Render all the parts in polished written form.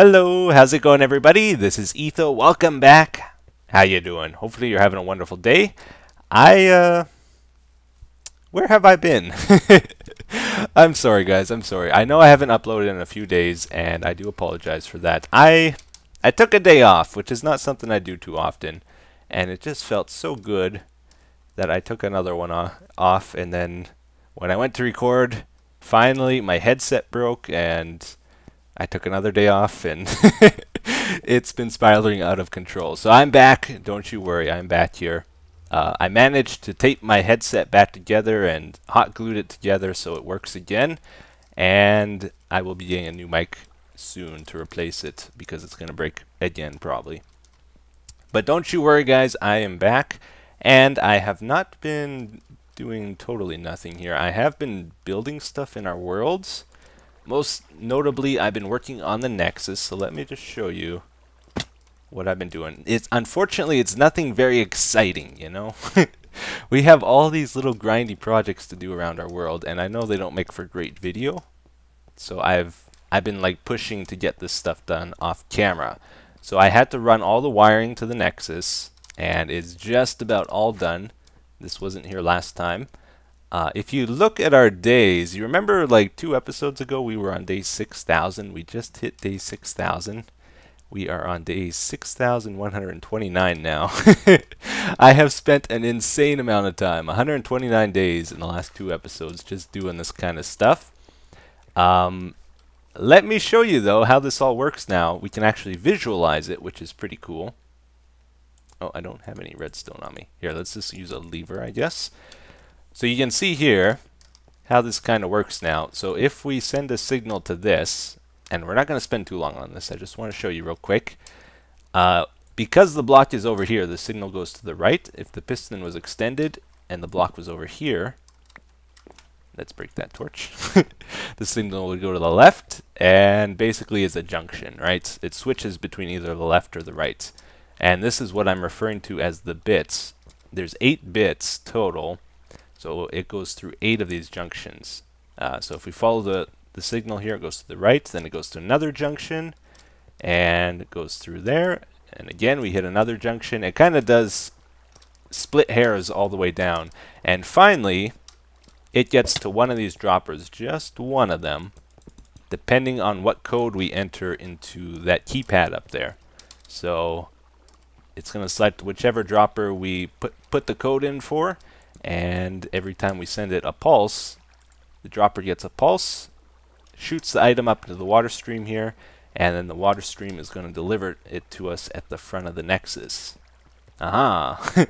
Hello, how's it going everybody? This is Etho. Welcome back. How you doing? Hopefully you're having a wonderful day. Where have I been? I'm sorry guys, I'm sorry. I know I haven't uploaded in a few days and I do apologize for that. I took a day off, which is not something I do too often, and it just felt so good that I took another one off, and then when I went to record, finally my headset broke and I took another day off, and it's been spiraling out of control. So I'm back. Don't you worry. I'm back here. I managed to tape my headset back together and hot glued it together so it works again. And I will be getting a new mic soon to replace it because it's going to break again probably. But don't you worry, guys. I am back. And I have not been doing totally nothing here. I have been building stuff in our worlds. Most notably, I've been working on the Nexus, so let me just show you what I've been doing. Unfortunately, it's nothing very exciting, you know? We have all these little grindy projects to do around our world, and I know they don't make for great video. So I've been like pushing to get this stuff done off camera. So I had to run all the wiring to the Nexus, and it's just about all done. This wasn't here last time. If you look at our days, you remember like 2 episodes ago we were on day 6,000. We just hit day 6,000. We are on day 6,129 now. I have spent an insane amount of time, 129 days in the last 2 episodes just doing this kind of stuff. Let me show you though how this all works now. We can actually visualize it, which is pretty cool. Oh, I don't have any redstone on me. Here, let's just use a lever, I guess. So you can see here how this kind of works now. So if we send a signal to this, and we're not going to spend too long on this, I just want to show you real quick. Because the block is over here, the signal goes to the right. If the piston was extended and the block was over here, let's break that torch. The signal would go to the left, and basically is a junction, right? It switches between either the left or the right. And this is what I'm referring to as the bits. There's 8 bits total. So it goes through 8 of these junctions. So if we follow the signal here, it goes to the right, then it goes to another junction, and it goes through there, and again we hit another junction. It kind of does split hairs all the way down, and finally it gets to one of these droppers, just one of them, depending on what code we enter into that keypad up there. So it's going to select whichever dropper we put the code in for. And every time we send it a pulse, the dropper gets a pulse, shoots the item up to the water stream here, and then the water stream is going to deliver it to us at the front of the Nexus. Aha!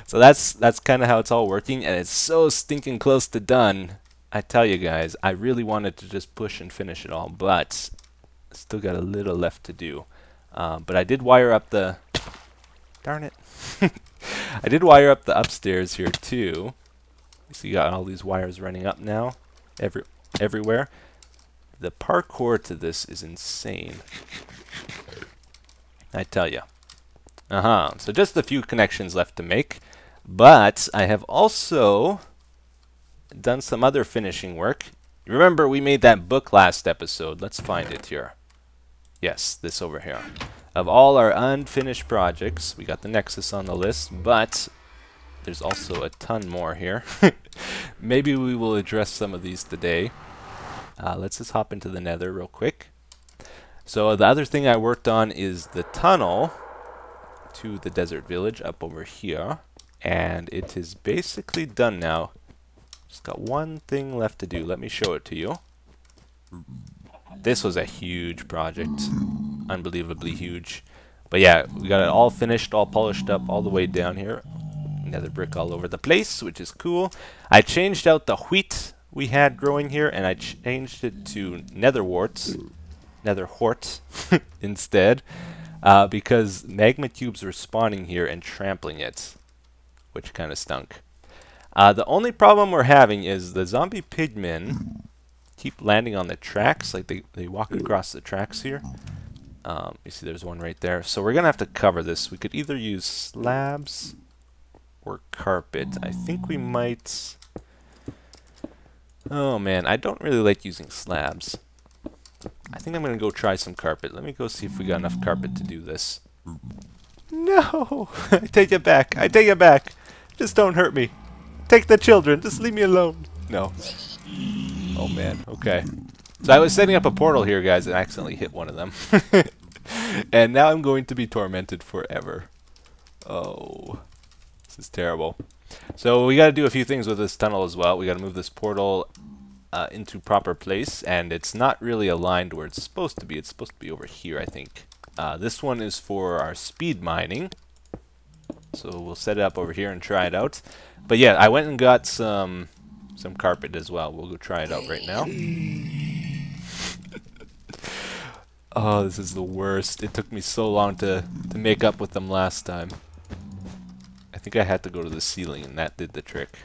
So that's kind of how it's all working, and it's so stinking close to done. I tell you guys, I really wanted to just push and finish it all, but still got a little left to do. But I did wire up the... Darn it. I did wire up the upstairs here too. You see, you got all these wires running up now, everywhere. The parkour to this is insane, I tell you. So just a few connections left to make, but I have also done some other finishing work. Remember, we made that book last episode. Let's find it here. Yes, this over here. Of all our unfinished projects, we got the Nexus on the list, but there's also a ton more here. Maybe we will address some of these today. Let's just hop into the Nether real quick. So the other thing I worked on is the tunnel to the desert village up over here, and it is basically done now. Just got one thing left to do. Let me show it to you. This was a huge project, unbelievably huge. But yeah, we got it all finished, all polished up, all the way down here. Nether brick all over the place, which is cool. I changed out the wheat we had growing here, and I changed it to nether hort instead, because magma cubes were spawning here and trampling it, which kind of stunk. The only problem we're having is the zombie pigmen keep landing on the tracks, like they walk across the tracks here. You see there's one right there. So we're going to have to cover this. We could either use slabs or carpet. I think we might... Oh man, I don't really like using slabs. I think I'm going to go try some carpet. Let me go see if we got enough carpet to do this. No! I take it back. I take it back. Just don't hurt me. Take the children. Just leave me alone. No. Oh, man. Okay. So I was setting up a portal here, guys, and accidentally hit one of them. And now I'm going to be tormented forever. Oh. This is terrible. So we got to do a few things with this tunnel as well. We got to move this portal into proper place, and it's not really aligned where it's supposed to be. It's supposed to be over here, I think. This one is for our speed mining. So we'll set it up over here and try it out. But yeah, I went and got some carpet as well. We'll go try it out right now. Oh, this is the worst. It took me so long to make up with them last time. I think I had to go to the ceiling, and that did the trick.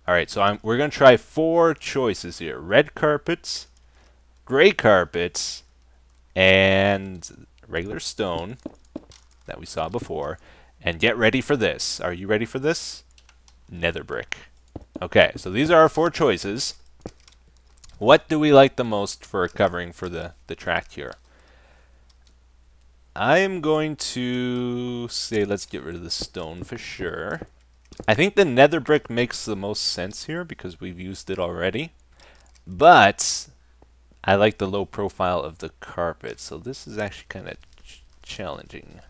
Alright, so we're going to try 4 choices here. Red carpets, gray carpets, and regular stone that we saw before. And get ready for this. Are you ready for this? Nether brick. Okay, so these are our 4 choices. What do we like the most for a covering for the track here? I am going to say let's get rid of the stone for sure. I think the nether brick makes the most sense here because we've used it already. But I like the low profile of the carpet, so this is actually kind of challenging.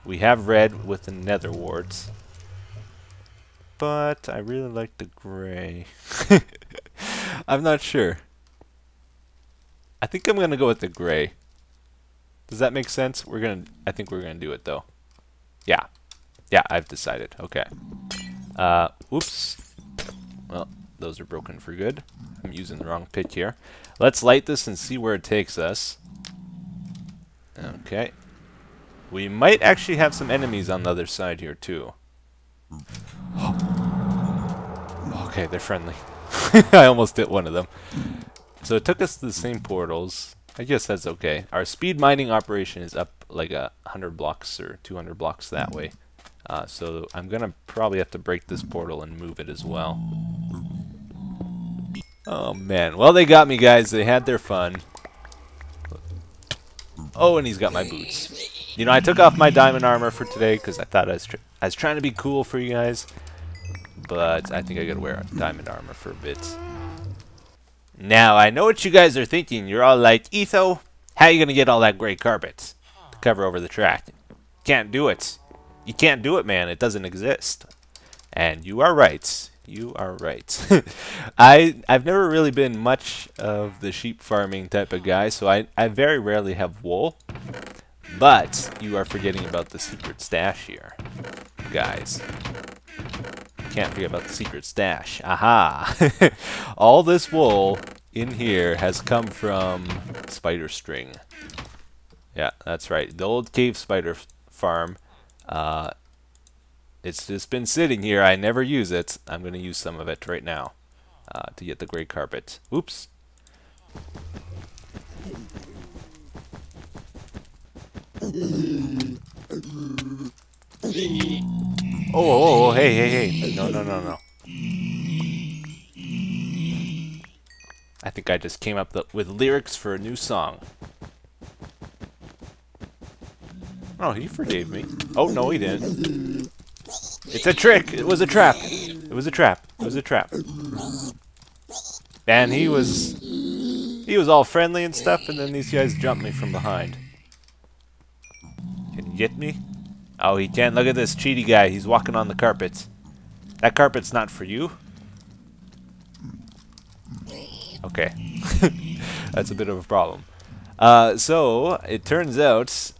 We have red with the nether warts, but I really like the gray. I'm not sure. I think I'm gonna go with the gray. Does that make sense? I think we're gonna do it though. Yeah. Yeah, I've decided. Okay. Oops. Well, those are broken for good. I'm using the wrong pick here. Let's light this and see where it takes us. Okay. We might actually have some enemies on the other side here too. Okay, they're friendly. I almost hit one of them. So it took us to the same portals. I guess that's okay. Our speed mining operation is up like 100 blocks or 200 blocks that way. So I'm gonna probably have to break this portal and move it as well. Oh man, well they got me, guys. They had their fun. Oh, and he's got my boots. You know, I took off my diamond armor for today because I thought I was trying to be cool for you guys. But I think I gotta wear diamond armor for a bit. Now, I know what you guys are thinking. You're all like, Etho, how are you gonna get all that gray carpet to cover over the track? Can't do it. You can't do it, man. It doesn't exist. And you are right. You are right. I've never really been much of the sheep farming type of guy, so I very rarely have wool. But you are forgetting about the secret stash here, guys. Can't forget about the secret stash. Aha! All this wool in here has come from spider string. Yeah, that's right. The old cave spider farm. It's just been sitting here. I never use it. I'm going to use some of it right now to get the gray carpet. Oops. Oh, hey. No. I think I just came up with lyrics for a new song. Oh, he forgave me. Oh, no, he didn't. It's a trick. It was a trap. It was a trap. It was a trap. And he was all friendly and stuff, and then these guys jumped me from behind. Can you get me? Oh, he can. Look at this cheaty guy. He's walking on the carpet. That carpet's not for you. Okay. That's a bit of a problem. So, it turns out,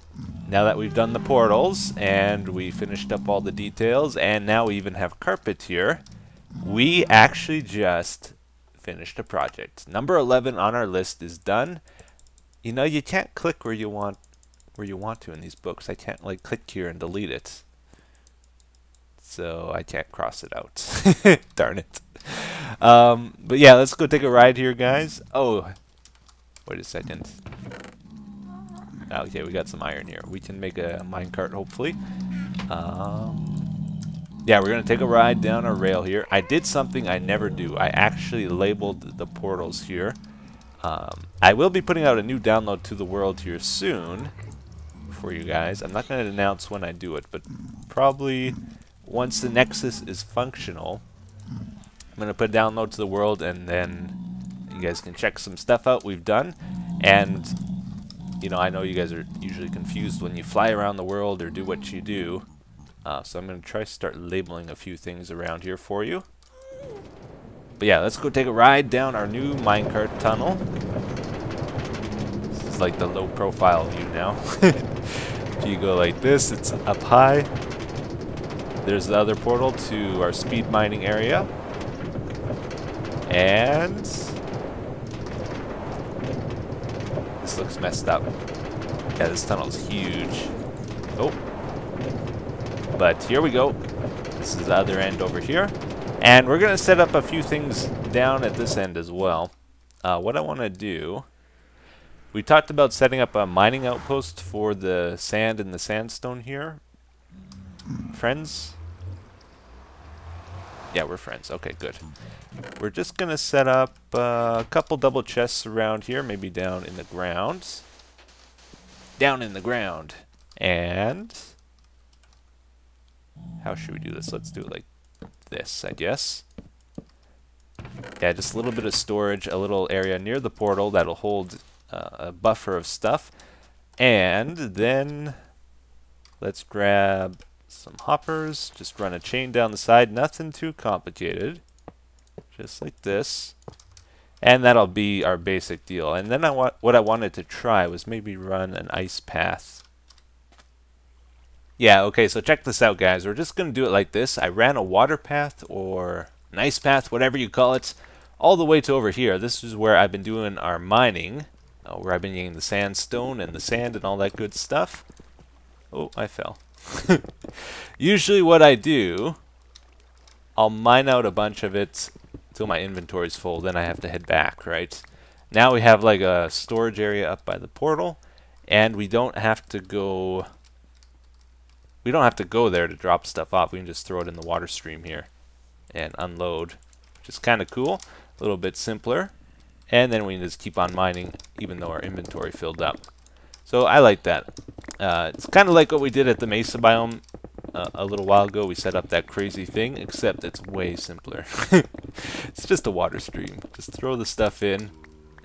now that we've done the portals, and we finished up all the details, and now we even have carpet here, we actually just finished a project. Number 11 on our list is done. You know, you can't click where you want to in these books. I can't like click here and delete it. So I can't cross it out. Darn it. But yeah, let's go take a ride here, guys. Oh, wait a second. Okay, we got some iron here. We can make a minecart, hopefully. Yeah, we're going to take a ride down a rail here. I did something I never do. I actually labeled the portals here. I will be putting out a new download to the world here soon for you guys. I'm not going to announce when I do it, but probably once the Nexus is functional, I'm going to put a download to the world, and then you guys can check some stuff out we've done. And, you know, I know you guys are usually confused when you fly around the world or do what you do. So I'm going to try to start labeling a few things around here for you. But yeah, let's go take a ride down our new minecart tunnel. This is like the low profile view now. If you go like this, it's up high. There's the other portal to our speed mining area. And this looks messed up. Yeah, this tunnel's huge. Oh. But here we go. This is the other end over here. And we're going to set up a few things down at this end as well. What I want to do, we talked about setting up a mining outpost for the sand and the sandstone here. Friends? Yeah, we're friends. Okay, good. We're just going to set up a couple double chests around here, maybe down in the ground. Down in the ground. And how should we do this? Let's do it like this, I guess. Yeah, just a little bit of storage, a little area near the portal that'll hold a buffer of stuff. And then let's grab some hoppers, just run a chain down the side, nothing too complicated. Just like this. And that'll be our basic deal. And then what I wanted to try was maybe run an ice path. Yeah, okay, so check this out, guys. We're just going to do it like this. I ran a water path or an ice path, whatever you call it, all the way to over here. This is where I've been doing our mining, where I've been getting the sandstone and the sand and all that good stuff. Oh, I fell. Usually what I do, I'll mine out a bunch of it till my inventory's full, then I have to head back, right? Now we have like a storage area up by the portal, and we don't have to go there to drop stuff off. We can just throw it in the water stream here and unload, which is kind of cool. A little bit simpler. And then we can just keep on mining even though our inventory filled up. So I like that. It's kind of like what we did at the Mesa biome a little while ago. We set up that crazy thing, except it's way simpler. It's just a water stream. Just throw the stuff in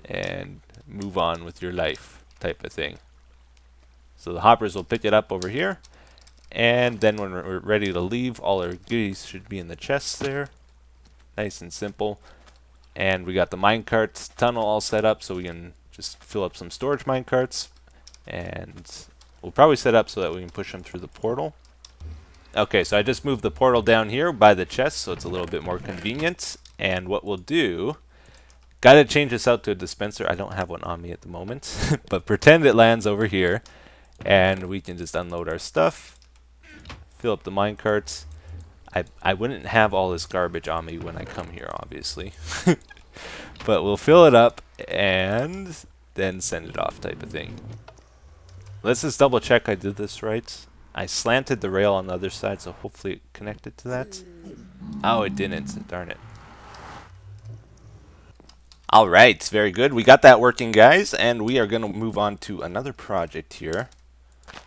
and move on with your life type of thing. So the hoppers will pick it up over here. And then when we're ready to leave, all our goodies should be in the chests there. Nice and simple. And we got the minecart tunnel all set up so we can just fill up some storage minecarts. And we'll probably set up so that we can push them through the portal. Okay, so I just moved the portal down here by the chest so it's a little bit more convenient. And what we'll do, gotta change this out to a dispenser. I don't have one on me at the moment, but pretend it lands over here. And we can just unload our stuff. Fill up the minecarts. I wouldn't have all this garbage on me when I come here, obviously. But we'll fill it up and then send it off type of thing. Let's just double check I did this right. I slanted the rail on the other side, so hopefully it connected to that. Oh, it didn't. Darn it. Alright, very good. We got that working, guys, and we are going to move on to another project here.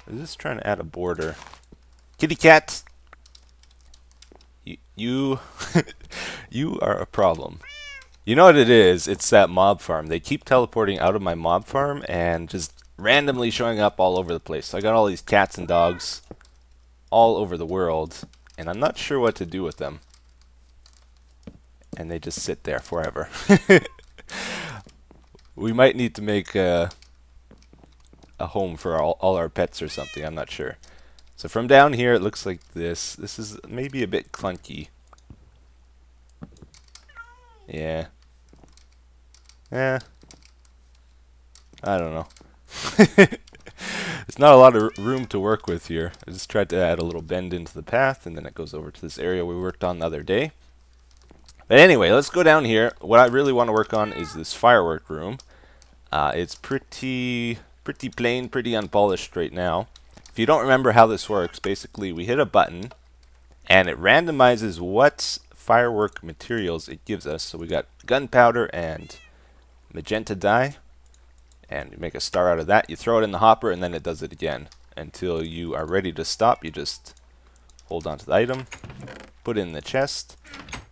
I'm just trying to add a border. Kitty cat! You you are a problem. You know what it is? It's that mob farm. They keep teleporting out of my mob farm and just randomly showing up all over the place. So I got all these cats and dogs all over the world, and I'm not sure what to do with them. And they just sit there forever. We might need to make a home for all our pets or something. I'm not sure. So from down here, it looks like this. This is maybe a bit clunky. Yeah. I don't know. There's not a lot of room to work with here. I just tried to add a little bend into the path, and then it goes over to this area we worked on the other day. But anyway, let's go down here. What I really want to work on is this firework room. It's pretty plain, pretty unpolished right now. If you don't remember how this works, basically we hit a button and it randomizes what firework materials it gives us. So we got gunpowder and magenta dye, and you make a star out of that. You throw it in the hopper, and then it does it again until you are ready to stop. You just hold on to the item, put it in the chest,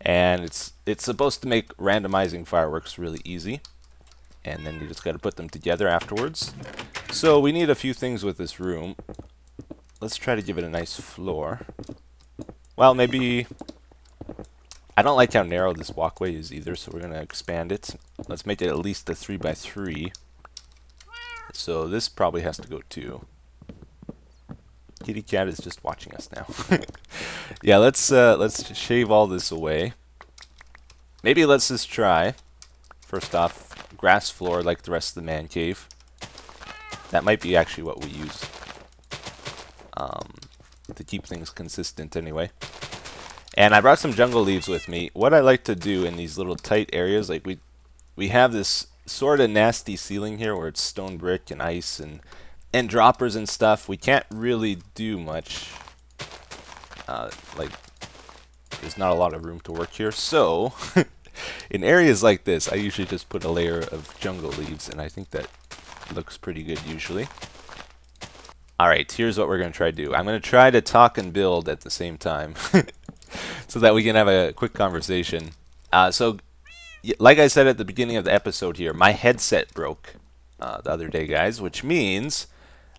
and it's supposed to make randomizing fireworks really easy. And then you just got to put them together afterwards. So we need a few things with this room. Let's try to give it a nice floor. Well, maybe... I don't like how narrow this walkway is either, so we're going to expand it. Let's make it at least a 3x3. So this probably has to go too. Kitty cat is just watching us now. Yeah, let's shave all this away. Maybe let's just try. First off, grass floor like the rest of the man cave. That might be actually what we use to keep things consistent anyway. And I brought some jungle leaves with me. What I like to do in these little tight areas, like we have this sort of nasty ceiling here where it's stone brick and ice and droppers and stuff. We can't really do much. Like there's not a lot of room to work here. So in areas like this, I usually just put a layer of jungle leaves, and I think that looks pretty good usually. Alright, here's what we're going to try to do. I'm going to try to talk and build at the same time so that we can have a quick conversation. So, like I said at the beginning of the episode here, my headset broke the other day, guys, which means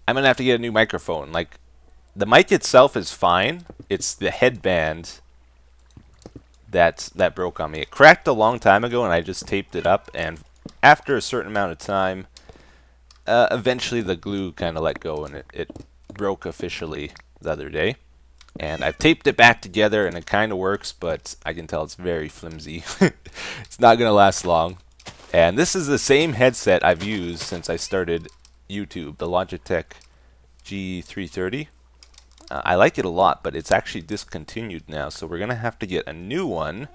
I'm going to have to get a new microphone. Like, the mic itself is fine. It's the headband that broke on me. It cracked a long time ago, and I just taped it up, and after a certain amount of time, eventually the glue kind of let go, and it broke officially the other day. And I've taped it back together, and it kind of works, but I can tell it's very flimsy. It's not going to last long. And this is the same headset I've used since I started YouTube, the Logitech G330. I like it a lot, but it's actually discontinued now, so we're going to have to get a new one.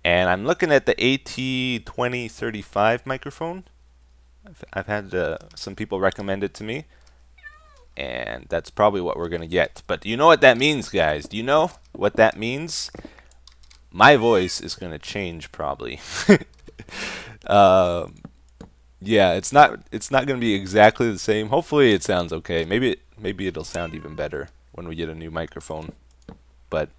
And I'm looking at the AT2035 microphone. I've had some people recommend it to me, and that's probably what we're going to get. But do you know what that means, guys? Do you know what that means? My voice is going to change probably. Yeah, it's not going to be exactly the same. Hopefully it sounds okay. Maybe it'll sound even better when we get a new microphone. But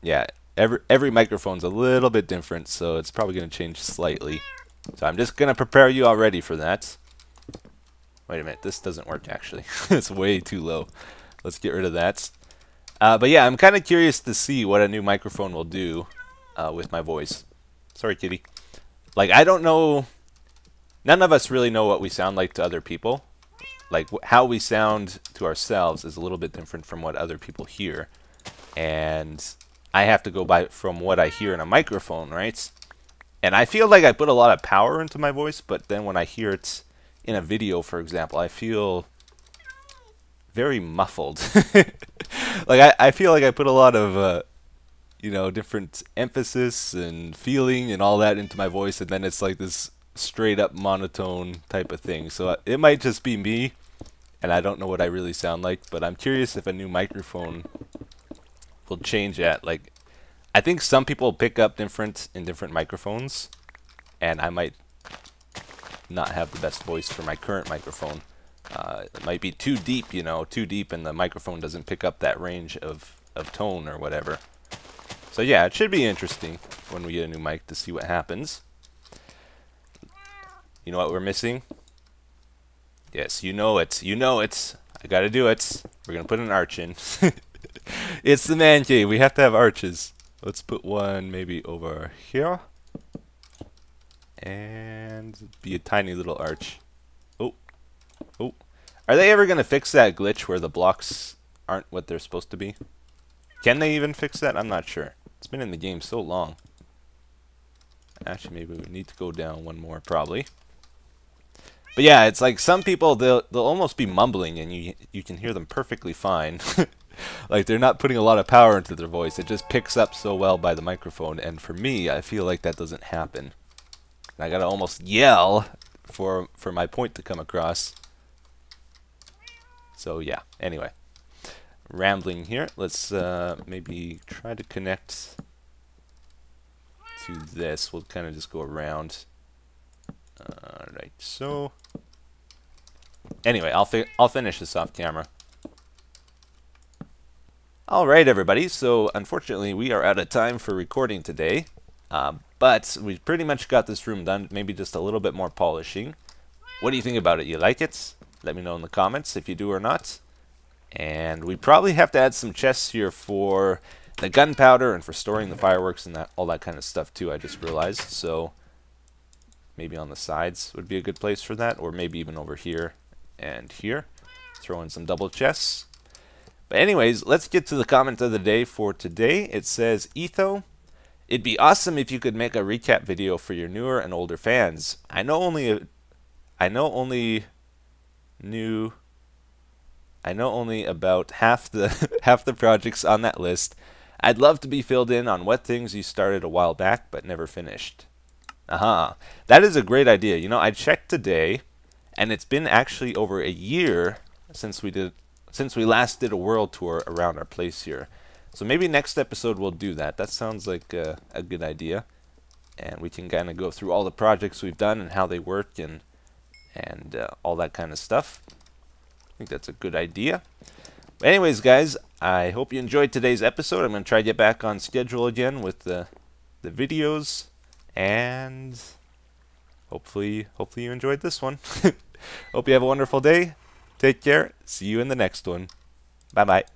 yeah, every microphone's a little bit different, so it's probably going to change slightly. So I'm just going to prepare you already for that. Wait a minute, this doesn't work actually. It's way too low. Let's get rid of that. But yeah, I'm kind of curious to see what a new microphone will do with my voice. Sorry, kitty. Like, I don't know. None of us really know what we sound like to other people. Like, how we sound to ourselves is a little bit different from what other people hear. And I have to go by from what I hear in a microphone, right? And I feel like I put a lot of power into my voice, but then when I hear it in a video, for example, I feel very muffled. Like, I feel like I put a lot of, you know, different emphasis and feeling and all that into my voice, and then it's like this straight up monotone type of thing. So it might just be me, and I don't know what I really sound like, but I'm curious if a new microphone will change that. Like, I think some people pick up different in different microphones, and I might not have the best voice for my current microphone. It might be too deep, you know, too deep, and the microphone doesn't pick up that range of tone or whatever. So yeah, it should be interesting when we get a new mic to see what happens. You know what we're missing? Yes, you know it. You know it. I gotta do it. We're gonna put an arch in. It's the man cave. We have to have arches. Let's put one maybe over here. And be a tiny little arch. Oh. Oh. Are they ever going to fix that glitch where the blocks aren't what they're supposed to be? Can they even fix that? I'm not sure. It's been in the game so long. Actually, maybe we need to go down one more probably. But yeah, it's like some people, they'll almost be mumbling and you can hear them perfectly fine. Like, they're not putting a lot of power into their voice. It just picks up so well by the microphone. And for me, I feel like that doesn't happen. And I gotta almost yell for my point to come across. So yeah, anyway. Rambling here. Let's maybe try to connect to this. We'll kind of just go around. Alright, so... Anyway, I'll finish this off camera. Alright everybody, so unfortunately we are out of time for recording today. But we pretty much got this room done, maybe just a little bit more polishing. What do you think about it? You like it? Let me know in the comments if you do or not. And we probably have to add some chests here for the gunpowder and for storing the fireworks and that all that kind of stuff too, I just realized. So maybe on the sides would be a good place for that, or maybe even over here and here. Throw in some double chests. But anyways, let's get to the comment of the day for today. It says, Etho, it'd be awesome if you could make a recap video for your newer and older fans. I know only about half the projects on that list. I'd love to be filled in on what things you started a while back but never finished. That is a great idea. You know, I checked today, and it's been actually over a year since we last did a world tour around our place here. So maybe next episode we'll do that. That sounds like a good idea, and we can kind of go through all the projects we've done and how they work and all that kind of stuff. I think that's a good idea. But anyways, guys, I hope you enjoyed today's episode. I'm going to try to get back on schedule again with the videos, and hopefully you enjoyed this one. Hope you have a wonderful day. Take care. See you in the next one. Bye-bye.